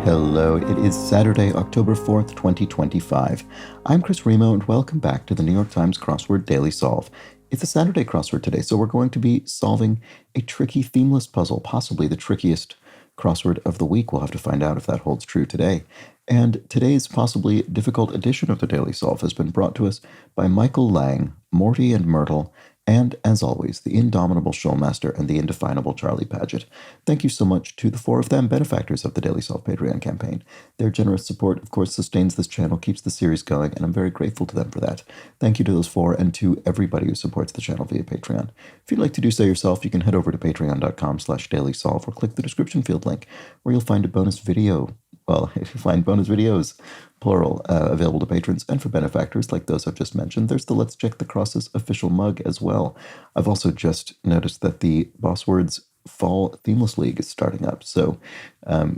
Hello, it is Saturday, October 4th, 2025. I'm Chris Remo, and welcome back to the New York Times Crossword Daily Solve. It's a Saturday crossword today, so we're going to be solving a tricky themeless puzzle, possibly the trickiest crossword of the week. We'll have to find out if that holds true today. And today's possibly difficult edition of the Daily Solve has been brought to us by Michael Lang, Morty and Myrtle, and, as always, the indomitable Showmaster and the indefinable Charlie Paget. Thank you so much to the four of them, benefactors of the Daily Solve Patreon campaign. Their generous support, of course, sustains this channel, keeps the series going, and I'm very grateful to them for that. Thank you to those four and to everybody who supports the channel via Patreon. If you'd like to do so yourself, you can head over to patreon.com/dailysolve or click the description field link, where you'll find a bonus video. Well, if you find bonus videos, plural, available to patrons and for benefactors like those I've just mentioned. There's the Let's Check the Crosses official mug as well. I've also just noticed that the Boss Words Fall Themeless League is starting up, so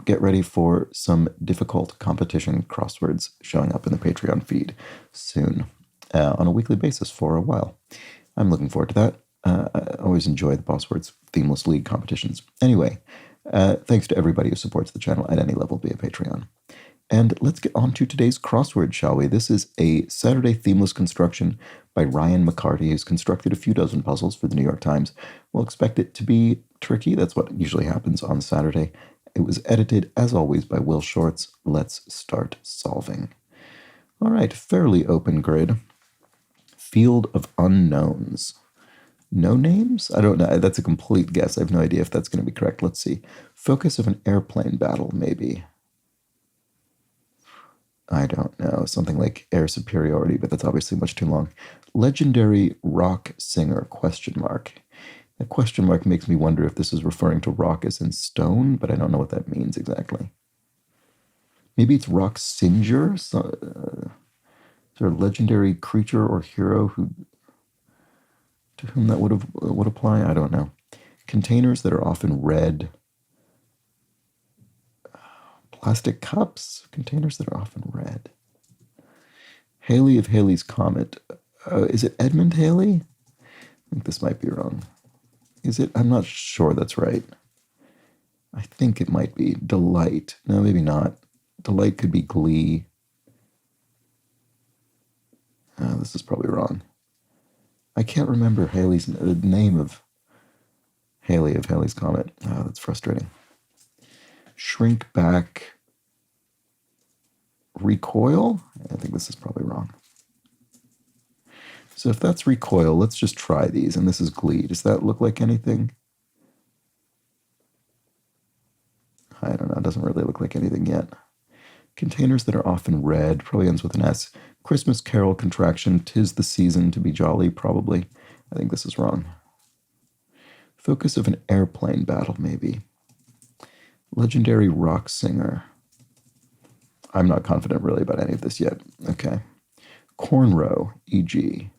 get ready for some difficult competition crosswords showing up in the Patreon feed soon on a weekly basis for a while. I'm looking forward to that. I always enjoy the Boss Words Themeless League competitions. Anyway, thanks to everybody who supports the channel at any level via Patreon. And let's get on to today's crossword, shall we? This is a Saturday themeless construction by Ryan McCarty, who's constructed a few dozen puzzles for the New York Times. We'll expect it to be tricky. That's what usually happens on Saturday. It was edited, as always, by Will Shorts. Let's start solving. All right, fairly open grid. Field of unknowns. No names? I don't know. That's a complete guess. I have no idea if that's going to be correct. Let's see. Focus of an airplane battle, maybe. I don't know. Something like air superiority, but that's obviously much too long. Legendary rock singer, question mark. That question mark makes me wonder if this is referring to rock as in stone, but I don't know what that means exactly. Maybe it's rock singer? Is there a legendary creature or hero to whom that would apply? I don't know. Containers that are often red. Plastic cups. Containers that are often red. Halley of Halley's Comet. Is it Edmund Halley? I think this might be wrong. Is it? I'm not sure that's right. I think it might be. Delight. No, maybe not. Delight could be Glee. This is probably wrong. I can't remember the name of Halley of Halley's Comet. That's frustrating. Shrink back. Recoil? I think this is probably wrong. So if that's recoil, let's just try these. And this is Glee. Does that look like anything? I don't know. It doesn't really look like anything yet. Containers that are often red. Probably ends with an S. Christmas Carol contraction. 'Tis the season to be jolly. Probably. I think this is wrong. Focus of an airplane battle, maybe. Legendary rock singer. I'm not confident really about any of this yet. Okay. Cornrow, e.g.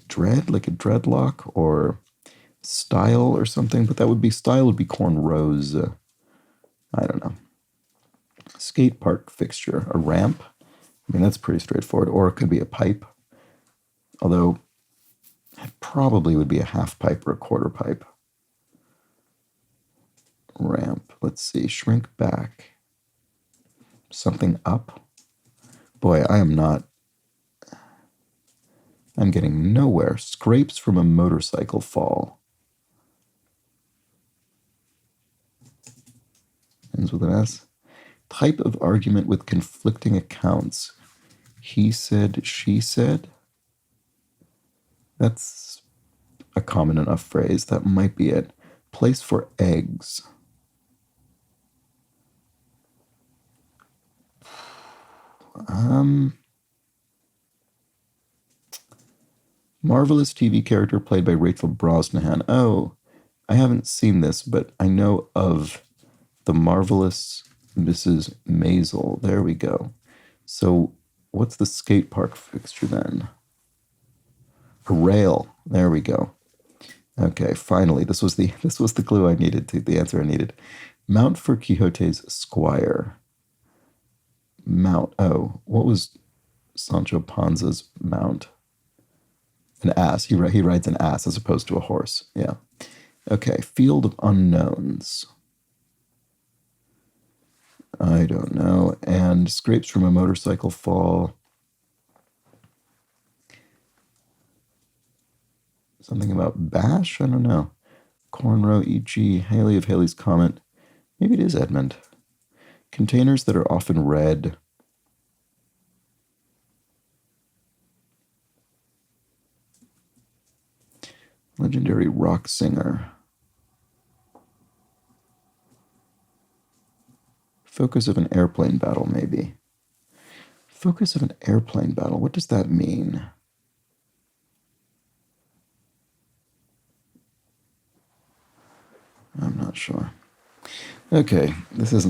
Dread, like a dreadlock, or style or something, but that would be style would be cornrows. I don't know. Skate park fixture, a ramp. I mean, that's pretty straightforward. Or it could be a pipe. Although it probably would be a half pipe or a quarter pipe. Ramp. Let's see. Shrink back. Something up. Boy, I'm getting nowhere. Scrapes from a motorcycle fall. Ends with an S. Type of argument with conflicting accounts. He said, she said. That's a common enough phrase. That might be it. Place for eggs. Marvelous TV character played by Rachel Brosnahan. Oh, I haven't seen this, but I know of the marvelous Mrs. Maisel. There we go. So what's the skate park fixture then? A rail. There we go. Okay, finally, this was the clue I needed, the answer I needed. Mount for Quixote's squire. Mount. Oh, what was Sancho Panza's mount? An ass. He rides an ass as opposed to a horse. Yeah. Okay. Field of unknowns. I don't know. And scrapes from a motorcycle fall. Something about bash? I don't know. Cornrow, e.g. Haley of Haley's Comet. Maybe it is Edmund. Containers that are often red. Legendary rock singer. Focus of an airplane battle, maybe. Focus of an airplane battle. What does that mean? I'm not sure. Okay, this is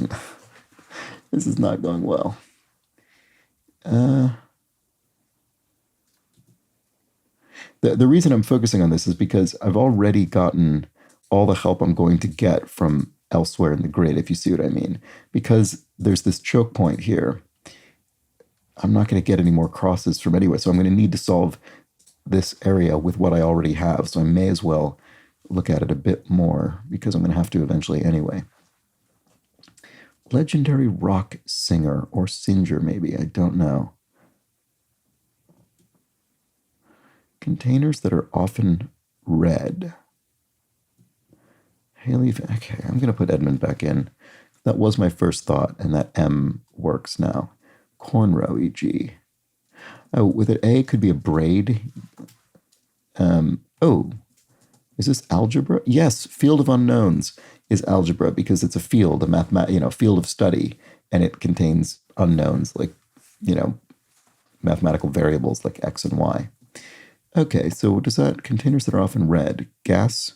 not going well. The reason I'm focusing on this is because I've already gotten all the help I'm going to get from elsewhere in the grid, if you see what I mean. Because there's this choke point here. I'm not going to get any more crosses from anywhere, so I'm going to need to solve this area with what I already have. So I may as well look at it a bit more because I'm going to have to eventually anyway. Legendary rock singer or singer, maybe. I don't know. Containers that are often red. Haley, okay, I'm going to put Edmund back in. That was my first thought, and that M works now. Cornrow, e.g. Oh, with an A, it could be a braid. Oh, is this algebra? Yes, field of unknowns is algebra because it's a field, a field of study, and it contains unknowns like, mathematical variables like X and Y. Okay, so does that containers that are often red? Gas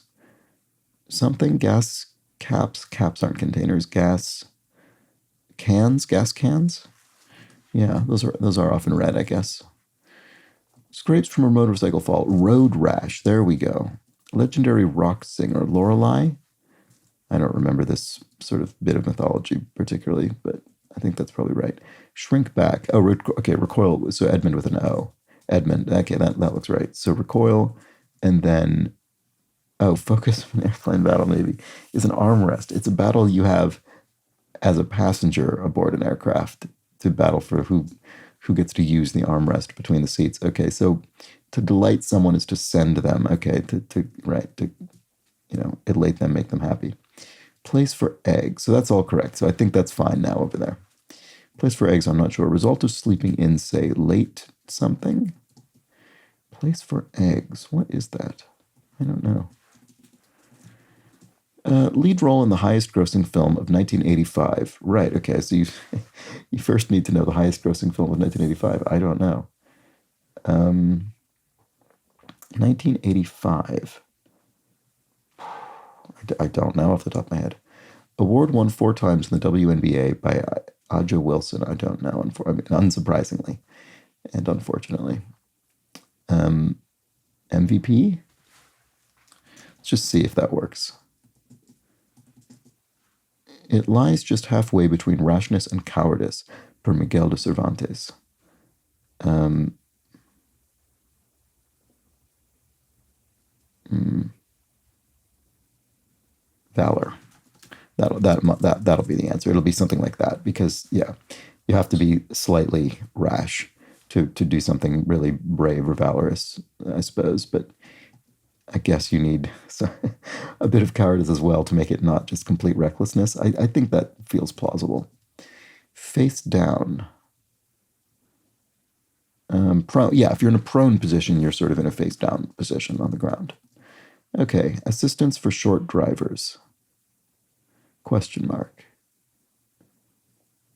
something? Gas caps? Caps aren't containers. Gas cans? Gas cans? Yeah, those are often red, I guess. Scrapes from a motorcycle fall. Road rash. There we go. Legendary rock singer. Lorelei? I don't remember this sort of bit of mythology particularly, but I think that's probably right. Shrink back. Oh, okay, recoil. So Edmund with an O. Edmund. Okay, that looks right. So recoil, and then, focus of an airplane battle maybe is an armrest. It's a battle you have as a passenger aboard an aircraft to battle for who gets to use the armrest between the seats. Okay, so to delight someone is to send them. Okay, to elate them, make them happy. Place for eggs. So that's all correct. So I think that's fine now over there. Place for eggs, I'm not sure. Result of sleeping in, say, late something. Place for eggs. What is that? I don't know. Lead role in the highest grossing film of 1985. Right, okay, so you first need to know the highest grossing film of 1985. I don't know. 1985. I don't know off the top of my head. Award won 4 times in the WNBA by Aja Wilson. I don't know, unsurprisingly and unfortunately. MVP? Let's just see if that works. It lies just halfway between rashness and cowardice, per Miguel de Cervantes. Valor. That'll be the answer. It'll be something like that because you have to be slightly rash to do something really brave or valorous, I suppose. But I guess you need a bit of cowardice as well to make it not just complete recklessness. I think that feels plausible. Face down. Prone. Yeah, if you're in a prone position, you're sort of in a face down position on the ground. Okay, assistance for short drivers. Question mark.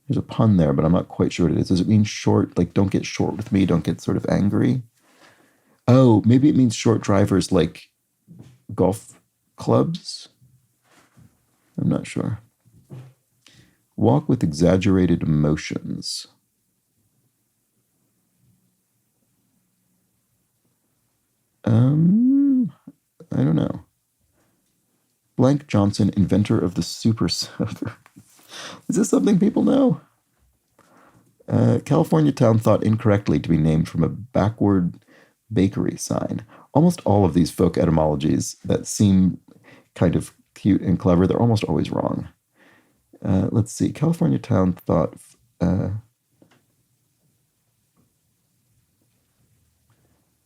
There's a pun there, but I'm not quite sure what it is. Does it mean short, like don't get short with me, don't get sort of angry? Oh, maybe it means short drivers like golf clubs? I'm not sure. Walk with exaggerated emotions. I don't know. Blank Johnson, inventor of the super soaker. Is this something people know? California town thought incorrectly to be named from a backward bakery sign. Almost all of these folk etymologies that seem kind of cute and clever, they're almost always wrong. Let's see. California town thought. I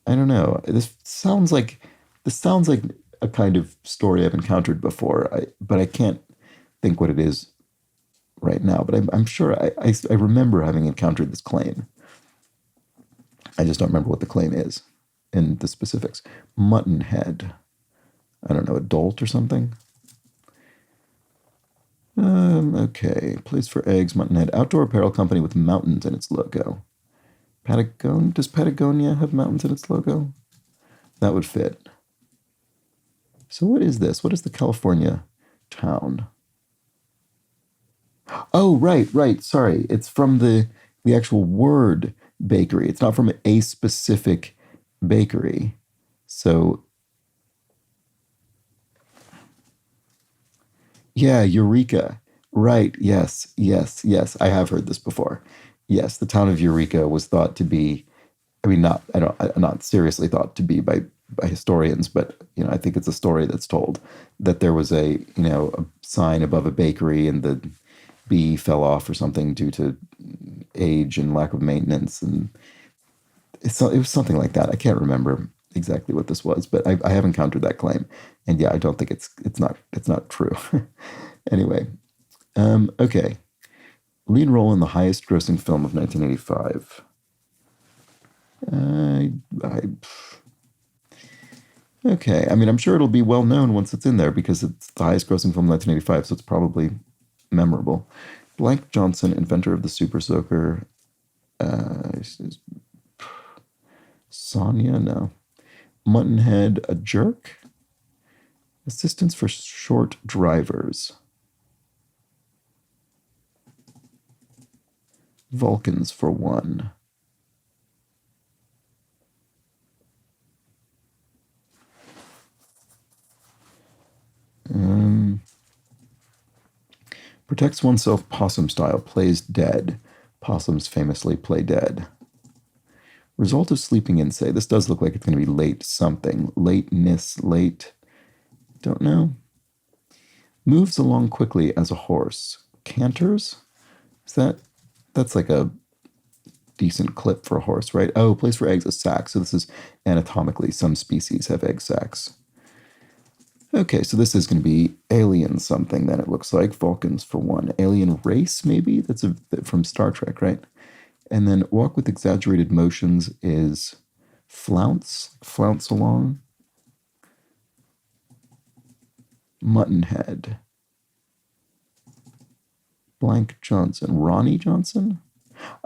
don't know. This sounds like a kind of story I've encountered before. But I can't think what it is right now. But I'm sure I remember having encountered this claim. I just don't remember what the claim is in the specifics. Mutton head. I don't know, a dolt or something. Okay. Place for eggs, Muttonhead. Outdoor apparel company with mountains in its logo. Patagonia? Does Patagonia have mountains in its logo? That would fit. So what is this? What is the California town? Oh, right, right. Sorry. It's from the actual word bakery. It's not from a specific bakery. So yeah, Eureka. Right. Yes, yes, yes. I have heard this before. Yes, the town of Eureka was thought to be, I mean, not seriously thought to be by historians, but I think it's a story that's told that there was a sign above a bakery and the bee fell off or something due to age and lack of maintenance, and it was something like that. I can't remember exactly what this was, but I have encountered that claim, and yeah, I don't think it's not true. Anyway, okay. Lead role in the highest grossing film of 1985. I okay. I mean, I'm sure it'll be well known once it's in there because it's the highest grossing film of 1985, so it's probably memorable. Blank Johnson, inventor of the Super Soaker. Sonia, no. Muttonhead, a jerk. Assistance for short drivers. Vulcans for one. Protects oneself possum style, plays dead. Possums famously play dead. Result of sleeping in, say. This does look like it's going to be late something. Lateness, late. Don't know. Moves along quickly as a horse. Canters? That's like a decent clip for a horse, right? Oh, place for eggs, a sac. So this is anatomically, some species have egg sacs. Okay, so this is going to be alien something, then it looks like. Vulcans for one. Alien race, maybe? That's from Star Trek, right? And then walk with exaggerated motions is flounce along. Muttonhead. Blank Johnson. Ronnie Johnson?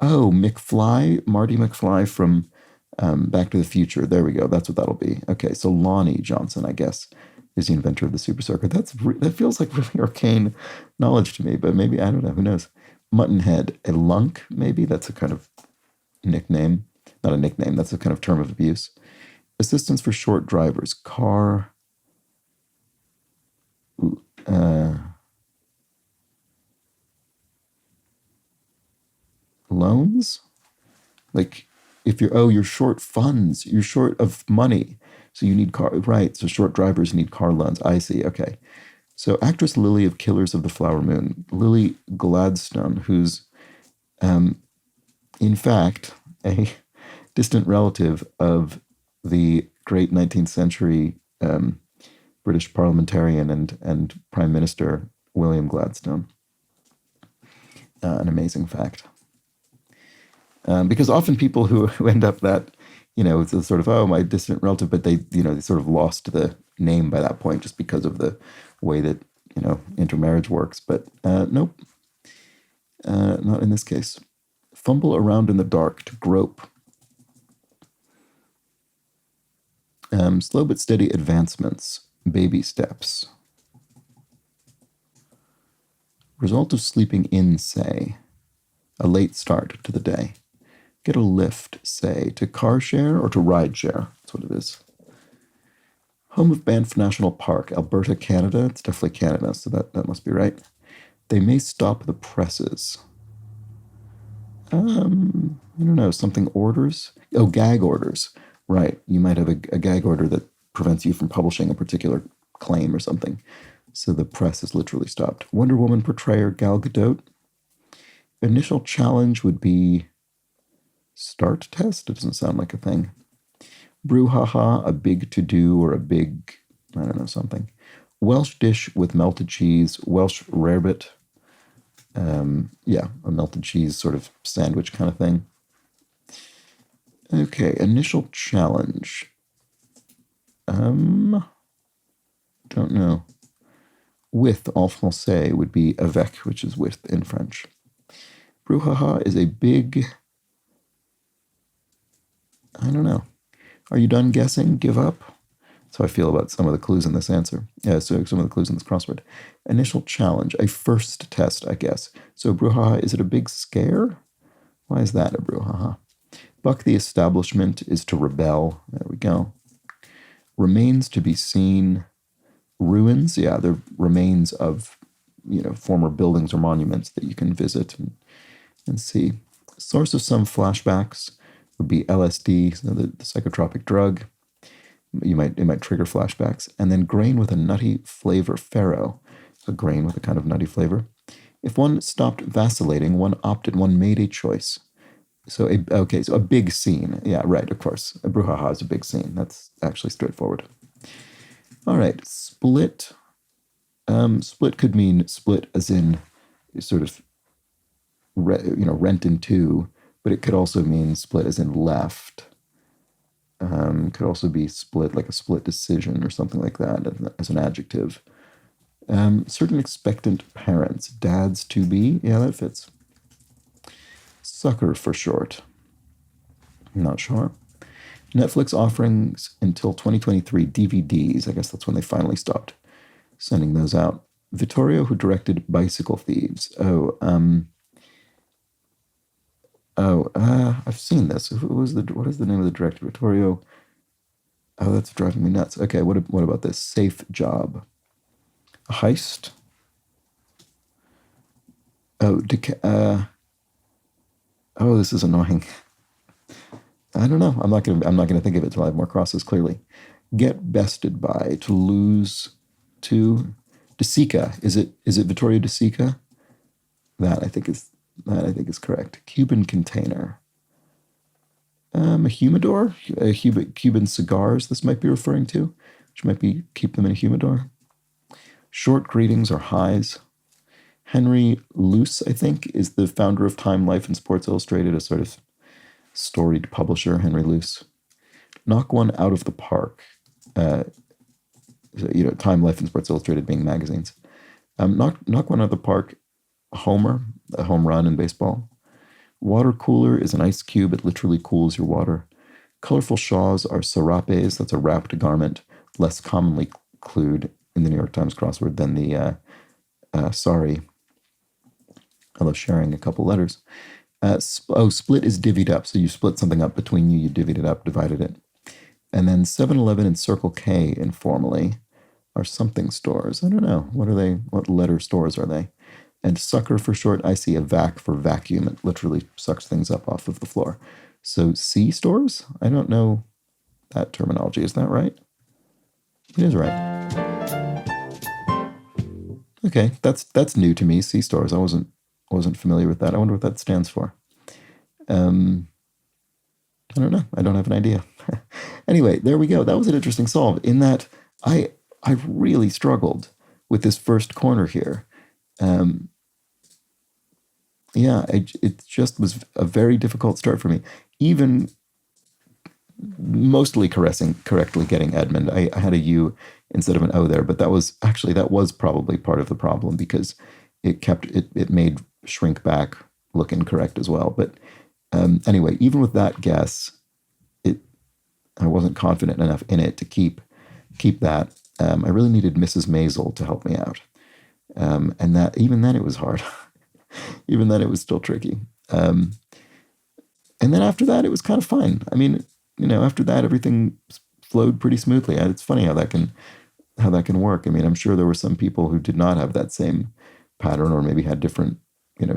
Oh, McFly, Marty McFly from Back to the Future. There we go. That's what that'll be. Okay, so Lonnie Johnson, I guess, is the inventor of the Super Soaker. That feels like really arcane knowledge to me, but maybe, I don't know, who knows. Muttonhead, a lunk, maybe? That's a kind of nickname. Not a nickname, that's a kind of term of abuse. Assistance for short drivers. Car. Loans? Like, if you're short funds, you're short of money. So you need car, right? So short drivers need car loans. I see. Okay. So actress Lily of Killers of the Flower Moon, Lily Gladstone, who's, in fact, a distant relative of the great 19th century British parliamentarian and Prime Minister William Gladstone. An amazing fact. Because often people who end up that, it's a sort of, oh, my distant relative, but they sort of lost the name by that point just because of the way that, intermarriage works. But nope, not in this case. Fumble around in the dark to grope. Slow but steady advancements, baby steps. Result of sleeping in, say. A late start to the day. Get a lift, say, to car share or to ride share. That's what it is. Home of Banff National Park, Alberta, Canada. It's definitely Canada, so that must be right. They may stop the presses. I don't know, something orders? Oh, gag orders. Right. You might have a gag order that prevents you from publishing a particular claim or something. So the press is literally stopped. Wonder Woman portrayer Gal Gadot. Initial challenge would be start test. It doesn't sound like a thing. Brouhaha, a big to-do or a big, I don't know, something. Welsh dish with melted cheese. Welsh rarebit. Yeah, a melted cheese sort of sandwich kind of thing. Okay, initial challenge. Don't know. With en français would be avec, which is with in French. Brouhaha is a big, I don't know. Are you done guessing? Give up? That's how I feel about some of the clues in this answer. Yeah, so some of the clues in this crossword. Initial challenge, a first test, I guess. So brouhaha, is it a big scare? Why is that a brouhaha? Buck the establishment is to rebel. There we go. Remains to be seen. Ruins, yeah, they're remains of, former buildings or monuments that you can visit and see. Source of some flashbacks would be LSD, so the psychotropic drug. It might trigger flashbacks. And then grain with a nutty flavor, farro, a grain with a kind of nutty flavor. If one stopped vacillating, one opted, one made a choice. So a big scene. Yeah, right, of course. A brouhaha is a big scene. That's actually straightforward. All right, split. Split could mean split as in sort of, rent in two, but it could also mean split as in left. Could also be split, like a split decision or something like that as an adjective. Certain expectant parents, dads to be, yeah, that fits. Sucker for short. I'm not sure. Netflix offerings until 2023 DVDs. I guess that's when they finally stopped sending those out. Vittorio, who directed Bicycle Thieves. I've seen this. What is the name of the director? Vittorio. Oh, that's driving me nuts. Okay, what about this? Safe Job. A heist. This is annoying. I don't know. I'm not gonna think of it until I have more crosses clearly. Get bested by, to lose to. De Sica. Is it Vittorio De Sica? That I think is correct. Cuban container. A humidor? Cuban cigars this might be referring to, which might be keep them in a humidor. Short greetings or highs. Henry Luce, I think, is the founder of Time, Life, and Sports Illustrated, a sort of storied publisher, Henry Luce. Knock one out of the park. Time, Life, and Sports Illustrated being magazines. Knock one out of the park. Homer, a home run in baseball. Water cooler is an ice cube. It literally cools your water. Colorful shawls are sarapes. That's a wrapped garment, less commonly clued in the New York Times crossword than the sorry. Although sharing a couple letters. Split is divvied up. So you split something up between you. You divvied it up, divided it. And then 7-Eleven and Circle K informally are something stores. I don't know. What are they? What letter stores are they? And sucker for short, I see a vac for vacuum. It literally sucks things up off of the floor. So C stores? I don't know that terminology. Is that right? It is right. Okay, that's new to me. C stores. I wasn't familiar with that. I wonder what that stands for. I don't know. I don't have an idea. Anyway, there we go. That was an interesting solve. In that I really struggled with this first corner here. It just was a very difficult start for me. Even mostly correctly getting Edmund. I had a U instead of an O there, but that was probably part of the problem because it made shrink back look incorrect as well. But anyway, even with that guess, I wasn't confident enough in it to keep that. I really needed Mrs. Maisel to help me out. And that even then it was hard. Even then it was still tricky. And then after that, it was kind of fine. I mean, after that, everything flowed pretty smoothly. It's funny how that can work. I mean, I'm sure there were some people who did not have that same pattern or maybe had different,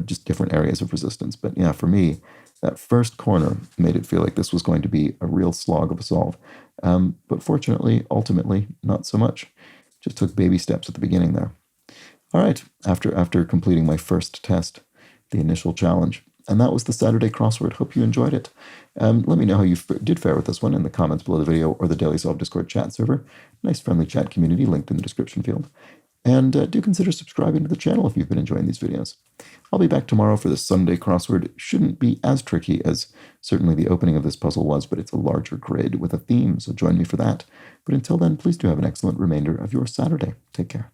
just different areas of resistance. But yeah, for me, that first corner made it feel like this was going to be a real slog of a solve. But fortunately, ultimately, not so much. Just took baby steps at the beginning there. All right, after completing my first test, the initial challenge. And that was the Saturday crossword. Hope you enjoyed it. Let me know how you did fare with this one in the comments below the video or the Daily Solve Discord chat server. Nice friendly chat community linked in the description field. And do consider subscribing to the channel if you've been enjoying these videos. I'll be back tomorrow for the Sunday crossword. It shouldn't be as tricky as certainly the opening of this puzzle was, but it's a larger grid with a theme, so join me for that. But until then, please do have an excellent remainder of your Saturday. Take care.